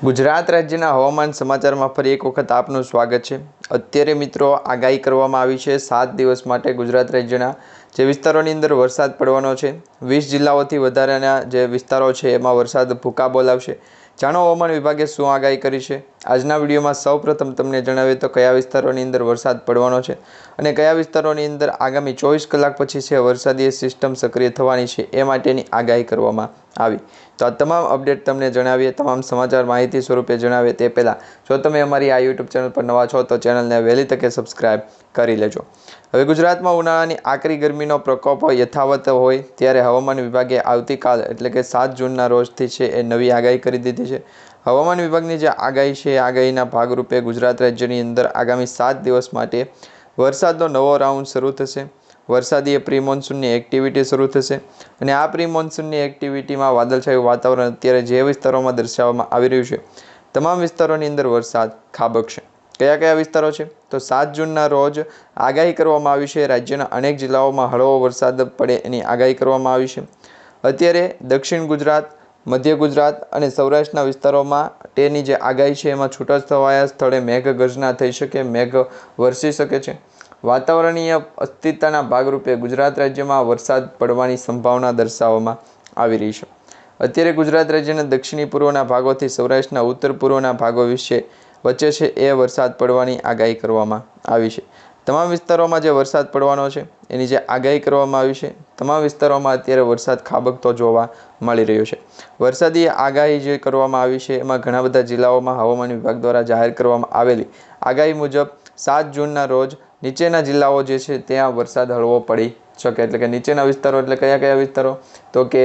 ગુજરાત રાજ્યના હવામાન સમાચારમાં ફરી એક વખત આપનું સ્વાગત છે। અત્યારે મિત્રો આગાહી કરવામાં આવી છે 7 દિવસ માટે ગુજરાત રાજ્યના જે વિસ્તારોની અંદર વરસાદ પડવાનો છે। 20 જિલ્લાઓથી વધારેના જે વિસ્તારો છે એમાં વરસાદ ભૂકા બોલાવશે। જાણો હવામાન વિભાગે શું આગાહી કરી છે। આજના વિડીયોમાં સૌપ્રથમ તમને જણાવીએ તો કયા વિસ્તારોની અંદર વરસાદ પડવાનો છે અને કયા વિસ્તારોની અંદર આગામી 24 કલાક પછી છે વરસાદી સિસ્ટમ સક્રિય થવાની છે એ માટેની આગાહી કરવામાં આવી। તો આ તમામ અપડેટ તમને જણાવીએ, તમામ સમાચાર માહિતી સ્વરૂપે જણાવીએ તે પહેલાં જો તમે અમારી આ યુટ્યુબ ચેનલ પર નવા છો તો ચેનલને વહેલી તકે સબસ્ક્રાઇબ કરી લેજો। હવે ગુજરાતમાં ઉનાળાની આકરી ગરમીનો પ્રકોપ યથાવત હોય ત્યારે હવામાન વિભાગે આવતીકાલ એટલે કે 7 જૂનના રોજથી છે એ નવી આગાહી કરી દીધી છે। હવામાન વિભાગની જે આગાહી છે એ આગાહીના ભાગરૂપે ગુજરાત રાજ્યની અંદર આગામી 7 દિવસ માટે વરસાદનો નવો રાઉન્ડ શરૂ થશે। વરસાદી પ્રી મોન્સૂનની એક્ટિવિટી શરૂ થશે અને આ પ્રી મોન્સૂનની એક્ટિવિટીમાં વાદળછાયું વાતાવરણ અત્યારે જે વિસ્તારોમાં દર્શાવવામાં આવી રહ્યું છે તમામ વિસ્તારોની અંદર વરસાદ ખાબકશે। કયા કયા વિસ્તારો છે તો 7 જૂનના રોજ આગાહી કરવામાં આવી છે રાજ્યના અનેક જિલ્લાઓમાં હળવો વરસાદ પડે એની આગાહી કરવામાં આવી છે। અત્યારે દક્ષિણ ગુજરાત, મધ્ય ગુજરાત અને સૌરાષ્ટ્રના વિસ્તારોમાં તેની જે આગાહી છે એમાં છૂટાછવાયા સ્થળે મેઘગર્જના થઈ શકે, મેઘ વરસી શકે છે। વાતાવરણીય અસ્થિરતાના ભાગરૂપે ગુજરાત રાજ્યમાં વરસાદ પડવાની સંભાવના દર્શાવવામાં આવી રહી છે। અત્યારે ગુજરાત રાજ્યના દક્ષિણી પૂર્વના ભાગોથી સૌરાષ્ટ્રના ઉત્તર પૂર્વના ભાગો વચ્ચે છે એ વરસાદ પડવાની આગાહી કરવામાં આવી છે। તમામ વિસ્તારોમાં જે વરસાદ પડવાનો છે એની જે આગાહી કરવામાં આવી છે તમામ વિસ્તારોમાં અત્યારે વરસાદ ખાબકતો જોવા મળી રહ્યો છે। વરસાદી આગાહી જે કરવામાં આવી છે એમાં ઘણા બધા જિલ્લાઓમાં હવામાન વિભાગ દ્વારા જાહેર કરવામાં આવેલી આગાહી મુજબ 7 જૂનના રોજ નીચેના જિલ્લાઓ જે છે ત્યાં વરસાદ હળવો પડી શકે। એટલે કે નીચેના વિસ્તારો એટલે કયા કયા વિસ્તારો તો કે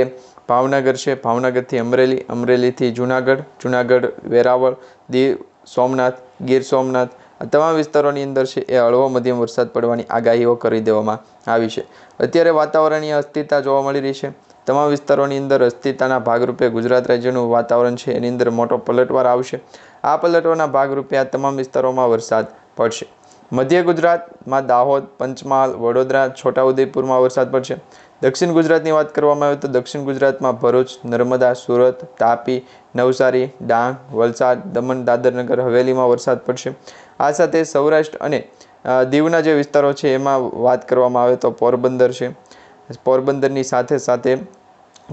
ભાવનગર છે, ભાવનગરથી અમરેલી, અમરેલીથી જુનાગઢ, જુનાગઢ વેરાવળ, દીવ, સોમનાથ, ગીર સોમનાથ આ તમામ વિસ્તારોની અંદર છે એ હળવો મધ્યમ વરસાદ પડવાની આગાહીઓ કરી દેવામાં આવી છે। અત્યારે વાતાવરણીય અસ્થિરતા જોવા મળી રહી છે। તમામ વિસ્તારોની અંદર અસ્થિરતાના ભાગરૂપે ગુજરાત રાજ્યનું વાતાવરણ છે એની અંદર મોટો પલટવાર આવશે। આ પલટવારના ભાગરૂપે આ તમામ વિસ્તારોમાં વરસાદ પડશે। મધ્ય ગુજરાતમાં દાહોદ, પંચમહાલ, વડોદરા, છોટાઉદેપુરમાં વરસાદ પડશે। દક્ષિણ ગુજરાતની વાત કરવામાં આવે તો દક્ષિણ ગુજરાતમાં ભરૂચ, નર્મદા, સુરત, તાપી, નવસારી, ડાંગ, વલસાડ, દમણ, દાદરનગર હવેલીમાં વરસાદ પડશે। આ સાથે સૌરાષ્ટ્ર અને દીવના જે વિસ્તારો છે એમાં વાત કરવામાં આવે તો પોરબંદર છે, પોરબંદરની સાથે સાથે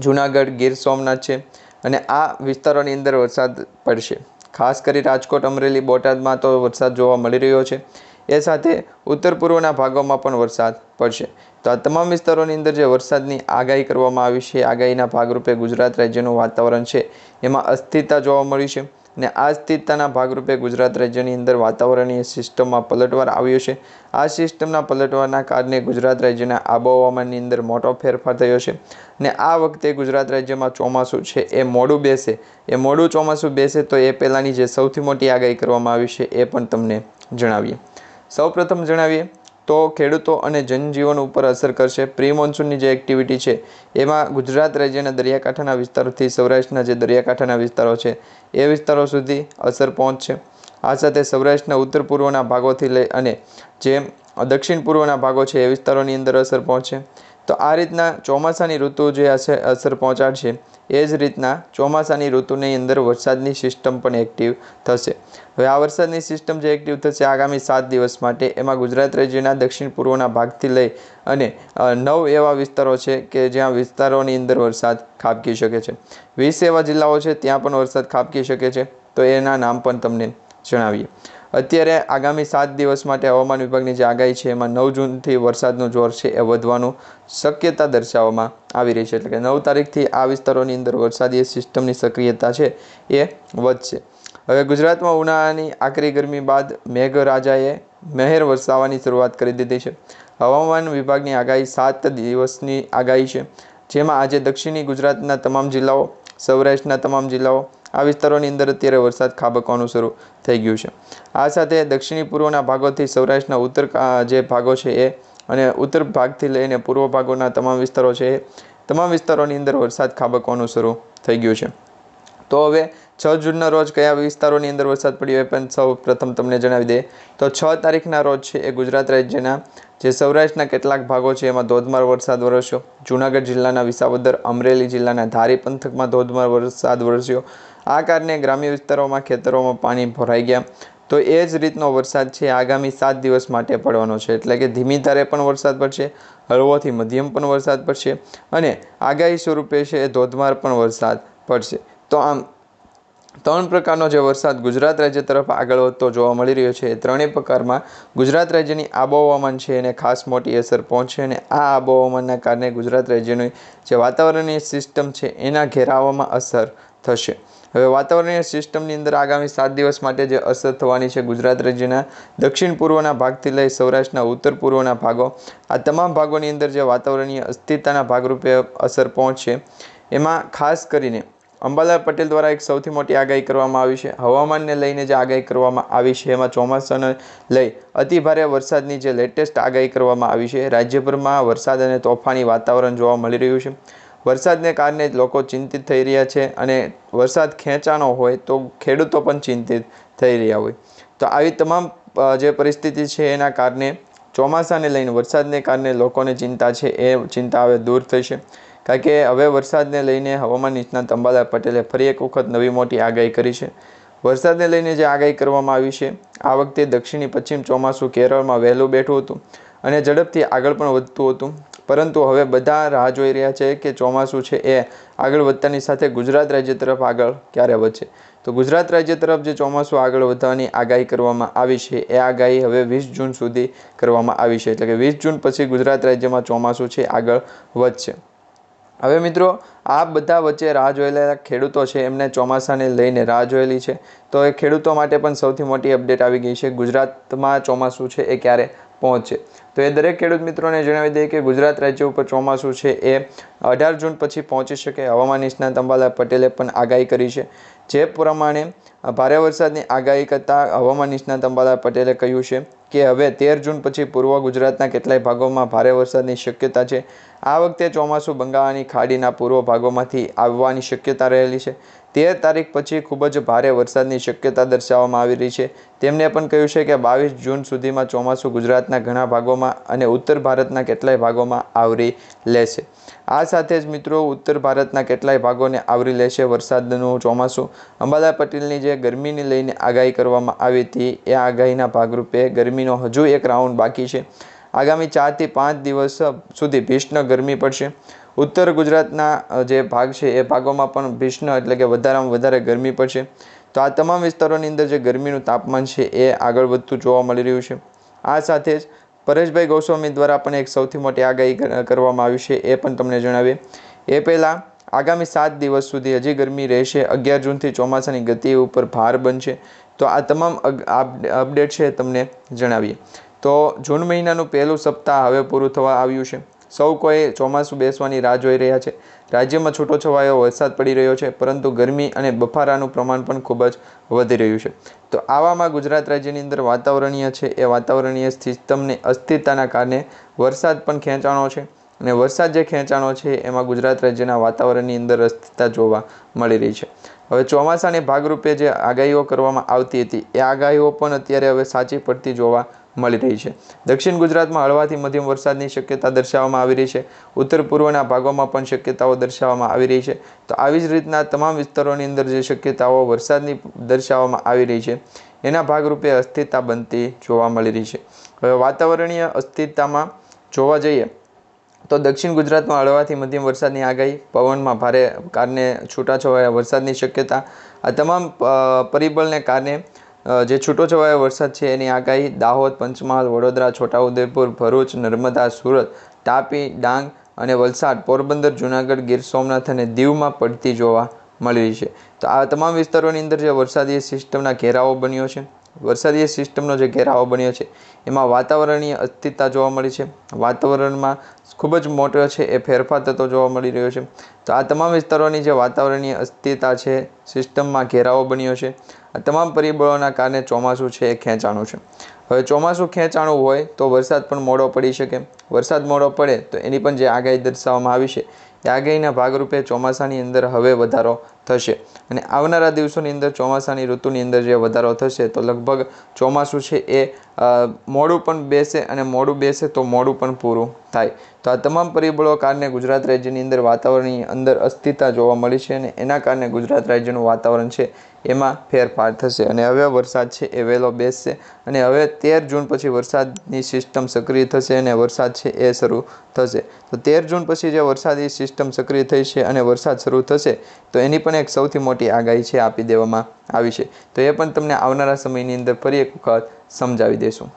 જુનાગઢ, ગીર સોમનાથ છે અને આ વિસ્તારોની અંદર વરસાદ પડશે। ખાસ કરી રાજકોટ, અમરેલી, બોટાદમાં તો વરસાદ જોવા મળી રહ્યો છે। એ સાથે ઉત્તર પૂર્વના ભાગોમાં પણ વરસાદ પડશે। તો આ તમામ વિસ્તારોની અંદર જે વરસાદની આગાહી કરવામાં આવી છે આગાહીના ભાગરૂપે ગુજરાત રાજ્યનું વાતાવરણ છે એમાં અસ્થિરતા જોવા મળી છે અને આ અસ્થિરતાના ભાગરૂપે ગુજરાત રાજ્યની અંદર વાતાવરણીય સિસ્ટમમાં પલટવાર આવ્યો છે। આ સિસ્ટમના પલટવારના કારણે ગુજરાત રાજ્યના આબોહવાની અંદર મોટો ફેરફાર થયો છે અને આ વખતે ગુજરાત રાજ્યમાં ચોમાસું છે એ મોડું બેસે, એ મોડું ચોમાસું બેસે તો એ પહેલાંની જે સૌથી મોટી આગાહી કરવામાં આવી છે એ પણ તમને જણાવીએ। સૌપ્રથમ જણાવીએ તો ખેડૂતો અને જનજીવન ઉપર અસર કરશે। પ્રી મોન્સૂનની જે એક્ટિવિટી છે એમાં ગુજરાત રાજ્યના દરિયાકાંઠાના વિસ્તારોથી સૌરાષ્ટ્રના જે દરિયાકાંઠાના વિસ્તારો છે એ વિસ્તારો સુધી અસર પહોંચશે। આ સાથે સૌરાષ્ટ્રના ઉત્તર પૂર્વના ભાગોથી લઈ અને જે દક્ષિણ પૂર્વના ભાગો છે એ વિસ્તારોની અંદર અસર પહોંચશે। તો આ રીતના ચોમાસાની ઋતુ જે અસર પહોંચાડશે એ જ રીતના ચોમાસાની ઋતુની અંદર વરસાદની સિસ્ટમ પણ એક્ટિવ થશે। હવે આ વરસાદની સિસ્ટમ જે એક્ટિવ થશે આગામી 7 દિવસ માટે એમાં ગુજરાત રાજ્યના દક્ષિણ પૂર્વના ભાગથી લઈ અને 9 એવા વિસ્તારો છે કે જ્યાં વિસ્તારોની અંદર વરસાદ ખાબકી શકે છે। 20 એવા જિલ્લાઓ છે ત્યાં પણ વરસાદ ખાબકી શકે છે તો એના નામ પણ તમને જણાવીએ। અત્યારે આગામી 7 દિવસ માટે હવામાન વિભાગની જે આગાહી છે એમાં 9 જૂનથી વરસાદનું જોર છે એ વધવાનું શક્યતા દર્શાવવામાં આવી રહી છે। એટલે કે 9 તારીખથી આ વિસ્તારોની અંદર વરસાદી સિસ્ટમની સક્રિયતા છે એ વધશે। હવે ગુજરાતમાં ઉનાળાની આકરી ગરમી બાદ મેઘરાજાએ મહેર વરસાવવાની શરૂઆત કરી દીધી છે। હવામાન વિભાગની આગાહી 7 દિવસની આગાહી છે જેમાં આજે દક્ષિણી ગુજરાતના તમામ જિલ્લાઓ, સૌરાષ્ટ્રના તમામ જિલ્લાઓ આ વિસ્તારોની અંદર અત્યારે વરસાદ ખાબકવાનું શરૂ થઈ ગયું છે। આ સાથે દક્ષિણી પૂર્વના ભાગોથી સૌરાષ્ટ્રના ઉત્તર જે ભાગો છે એ અને ઉત્તર ભાગથી લઈને પૂર્વ ભાગોના તમામ વિસ્તારો છે એ તમામ વિસ્તારોની અંદર વરસાદ ખાબકવાનું શરૂ થઈ ગયું છે। તો હવે 6 જૂનના રોજ કયા વિસ્તારોની અંદર વરસાદ પડ્યો એ પણ સૌ પ્રથમ તમને જણાવી દઈએ તો 6 તારીખના રોજ છે એ ગુજરાત રાજ્યના જે સૌરાષ્ટ્રના કેટલાક ભાગો છે એમાં ધોધમાર વરસાદ વરસ્યો। જૂનાગઢ જિલ્લાના વિસાવદર, અમરેલી જિલ્લાના ધારી પંથકમાં ધોધમાર વરસાદ વરસ્યો। આ કારણે ગ્રામ્ય વિસ્તારોમાં ખેતરોમાં પાણી ભરાઈ ગયા. તો એ જ રીતનો વરસાદ છે આગામી 7 દિવસ માટે પડવાનો છે. એટલે કે ધીમી ધારે પણ વરસાદ પડશે, હળવોથી મધ્યમ પણ વરસાદ પડશે અને આગાહી સ્વરૂપે છે એ ધોધમાર પણ વરસાદ પડશે. તો આમ 3 પ્રકારનો જે વરસાદ ગુજરાત રાજ્ય તરફ આગળ વધતો જોવા મળી રહ્યો છે. એ ત્રણેય પ્રકારમાં ગુજરાત રાજ્યની આબોહવામાન છે એને ખાસ મોટી અસર પહોંચશે અને આ આબોહવામાનના કારણે ગુજરાત રાજ્યની જે વાતાવરણીય સિસ્ટમ છે એના ઘેરાવામાં અસર થશે. હવે વાતાવરણીય સિસ્ટમની અંદર આગામી 7 દિવસ માટે જે અસર થવાની છે ગુજરાત રાજ્યના દક્ષિણ પૂર્વના ભાગથી લઈ સૌરાષ્ટ્રના ઉત્તર પૂર્વના ભાગો, આ તમામ ભાગોની અંદર જે વાતાવરણીય અસ્થિરતાના ભાગરૂપે અસર પહોંચશે. એમાં ખાસ કરીને અંબાલાલ પટેલ દ્વારા એક સૌથી મોટી આગાહી કરવામાં આવી છે. હવામાનને લઈને જે આગાહી કરવામાં આવી છે એમાં ચોમાસાને લઈ અતિભારે વરસાદની જે લેટેસ્ટ આગાહી કરવામાં આવી છે. રાજ્યભરમાં વરસાદ અને તોફાની વાતાવરણ જોવા મળી રહ્યું છે. વરસાદને કારણે લોકો ચિંતિત થઈ રહ્યા છે અને વરસાદ ખેંચાણો હોય તો ખેડૂતો પણ ચિંતિત થઈ રહ્યા હોય. તો આવી તમામ જે પરિસ્થિતિ છે એના કારણે ચોમાસાને લઈને વરસાદને કારણે લોકોને ચિંતા છે એ ચિંતા હવે દૂર થશે. કારણ કે હવે વરસાદને લઈને હવામાન નિષ્ણાત અંબાલાલ પટેલે ફરી એક વખત નવી મોટી આગાહી કરી છે. વરસાદને લઈને જે આગાહી કરવામાં આવી છે, આ વખતે દક્ષિણી પશ્ચિમ ચોમાસું કેરળમાં વહેલું બેઠું હતું અને ઝડપથી આગળ પણ વધતું હતું. પરંતુ હવે બધા રાહ જોઈ રહ્યા છે કે ચોમાસું છે એ આગળ વધતાની સાથે ગુજરાત રાજ્ય તરફ આગળ ક્યારે વધશે. તો ગુજરાત રાજ્ય તરફ જે ચોમાસું આગળ વધવાની આગાહી કરવામાં આવી છે એ આગાહી હવે 20 જૂન સુધી કરવામાં આવી છે. એટલે કે 20 જૂન પછી ગુજરાત રાજ્યમાં ચોમાસું છે આગળ વધશે. હવે મિત્રો, આ બધા વચ્ચે રાહ જોયેલા ખેડૂતો છે એમને ચોમાસાને લઈને રાહ જોયેલી છે. તો એ ખેડૂતો માટે પણ સૌથી મોટી અપડેટ આવી ગઈ છે. ગુજરાતમાં ચોમાસું છે એ ક્યારે પહોંચશે. તો એ દરેક ખેડૂત મિત્રોને જણાવી દઈએ કે ગુજરાત રાજ્ય ઉપર ચોમાસું છે એ 18 જૂન પછી પહોંચી શકે. હવામાન નિષ્ણાત અંબાલાલ પટેલે પણ આગાહી કરી છે. જે પ્રમાણે ભારે વરસાદની આગાહી કરતાં હવામાન નિષ્ણાત અંબાલાલ પટેલે કહ્યું છે કે હવે 13 જૂન પછી પૂર્વ ગુજરાતના કેટલાય ભાગોમાં ભારે વરસાદની શક્યતા છે. આ વખતે ચોમાસું બંગાળની ખાડીના પૂર્વ ભાગોમાંથી આવવાની શક્યતા રહેલી છે. 13 તારીખ પછી ખૂબ જ ભારે વરસાદની શક્યતા દર્શાવવામાં આવી રહી છે. તેમણે પણ કહ્યું છે કે 22 જૂન સુધીમાં ચોમાસું ગુજરાતના ઘણા ભાગોમાં અને ઉત્તર ભારતના કેટલાય ભાગોમાં આવરી લેશે. આ સાથે જ મિત્રો, ઉત્તર ભારતના કેટલાય ભાગોને આવરી લેશે વરસાદનું ચોમાસું. અંબાલાલ પટેલની જે ગરમીને લઈને આગાહી કરવામાં આવી હતી એ આગાહીના ભાગરૂપે ગરમીનો હજુ એક રાઉન્ડ બાકી છે. આગામી 4 થી 5 દિવસ સુધી ભીષણ ગરમી પડશે. ઉત્તર ગુજરાતના જે ભાગ છે એ ભાગોમાં પણ ભીષણ એટલે કે વધારેમાં વધારે ગરમી પડશે. તો આ તમામ વિસ્તારોની અંદર જે ગરમીનું તાપમાન છે એ આગળ વધતું જોવા મળી રહ્યું છે. આ સાથે જ પરેશભાઈ ગોસ્વામી દ્વારા પણ એક સૌથી મોટી આગાહી કરવામાં આવી છે, એ પણ તમને જણાવીએ. એ પહેલાં આગામી 7 દિવસ સુધી હજી ગરમી રહેશે. 11 જૂનથી ચોમાસાની ગતિ ઉપર ભાર બનશે. તો આ તમામ અપડેટ છે તમને જણાવીએ. તો જૂન મહિનાનું પહેલું સપ્તાહ હવે પૂરું થવા આવ્યું છે. સૌ કોઈ ચોમાસું બેસવાની રાહ જોઈ રહ્યા છે. રાજ્યમાં છૂટોછવાયો વરસાદ પડી રહ્યો છે, પરંતુ ગરમી અને બફારાનું પ્રમાણ પણ ખૂબ જ વધી રહ્યું છે. તો આવામાં ગુજરાત રાજ્યની અંદર વાતાવરણીય છે એ વાતાવરણીય સિસ્ટમની અસ્થિરતાના કારણે વરસાદ પણ ખેંચાણો છે અને વરસાદ જે ખેંચાણો છે એમાં ગુજરાત રાજ્યના વાતાવરણની અંદર અસ્થિરતા જોવા મળી રહી છે. હવે ચોમાસાને ભાગરૂપે જે આગાહીઓ કરવામાં આવતી હતી એ આગાહીઓ પણ અત્યારે હવે સાચી પડતી જોવા મળી રહી છે. દક્ષિણ ગુજરાતમાં હળવાથી મધ્યમ વરસાદની શક્યતા દર્શાવવામાં આવી રહી છે. ઉત્તર પૂર્વના ભાગોમાં પણ શક્યતાઓ દર્શાવવામાં આવી રહી છે. તો આવી જ રીતના તમામ વિસ્તારોની અંદર જે શક્યતાઓ વરસાદની દર્શાવવામાં આવી રહી છે એના ભાગરૂપે અસ્થિરતા બનતી જોવા મળી રહી છે. હવે વાતાવરણીય અસ્થિરતામાં જોવા જઈએ તો દક્ષિણ ગુજરાતમાં હળવાથી મધ્યમ વરસાદની આગાહી, પવનમાં ભારે કારણે છૂટાછવાયા વરસાદની શક્યતા, આ તમામ પરિબળને કારણે જે છૂટોછવાયો વરસાદ છે એની આગાહી દાહોદ, પંચમહાલ, વડોદરા, છોટાઉદેપુર, ભરૂચ, નર્મદા, સુરત, તાપી, ડાંગ અને વલસાડ, પોરબંદર, જૂનાગઢ, ગીર સોમનાથ અને દીવમાં પડતી જોવા મળી રહી છે. તો આ તમામ વિસ્તારોની અંદર જે વરસાદી સિસ્ટમના ઘેરાવો બન્યો છે, વરસાદી સિસ્ટમનો જે ઘેરાવો બન્યો છે એમાં વાતાવરણીય અસ્થિરતા જોવા મળી છે. વાતાવરણમાં ખૂબ જ મોટો છે એ ફેરફાર થતો જોવા મળી રહ્યો છે. તો આ તમામ વિસ્તારોની જે વાતાવરણીય અસ્થિરતા છે, સિસ્ટમમાં ઘેરાવો બન્યો છે, આ તમામ પરિબળોના કારણે ચોમાસું છે એ ખેંચાણું છે. હવે ચોમાસું ખેંચાણું હોય તો વરસાદ પણ મોડો પડી શકે. વરસાદ મોડો પડે તો એની પણ જે આગાહી દર્શાવવામાં આવી છે એ આગાહીના ભાગરૂપે ચોમાસાની અંદર હવે વધારો થશે અને આવનારા દિવસોની અંદર ચોમાસાની ઋતુની અંદર જે વધારો થશે તો લગભગ ચોમાસું છે એ મોડું પણ બેસે અને મોડું બેસે તો મોડું પણ પૂરું થાય. તો આ તમામ પરિબળો કારણે ગુજરાત રાજ્યની અંદર વાતાવરણની અંદર અસ્થિરતા જોવા મળી છે અને એના કારણે ગુજરાત રાજ્યનું વાતાવરણ છે એમાં ફેરફાર થશે અને હવે વરસાદ છે એ વહેલો બેસશે અને હવે 13 જૂન પછી વરસાદની સિસ્ટમ સક્રિય થશે અને વરસાદ છે એ શરૂ થશે. તો 13 જૂન પછી જે વરસાદી સિસ્ટમ સક્રિય થઈ છે અને વરસાદ શરૂ થશે તો એની પણ એક સૌથી મોટી આગાહી છે આપી દેવામાં આવી છે. તો એ પણ તમને આવનારા સમયની અંદર ફરી એક વખત સમજાવી દઈશું.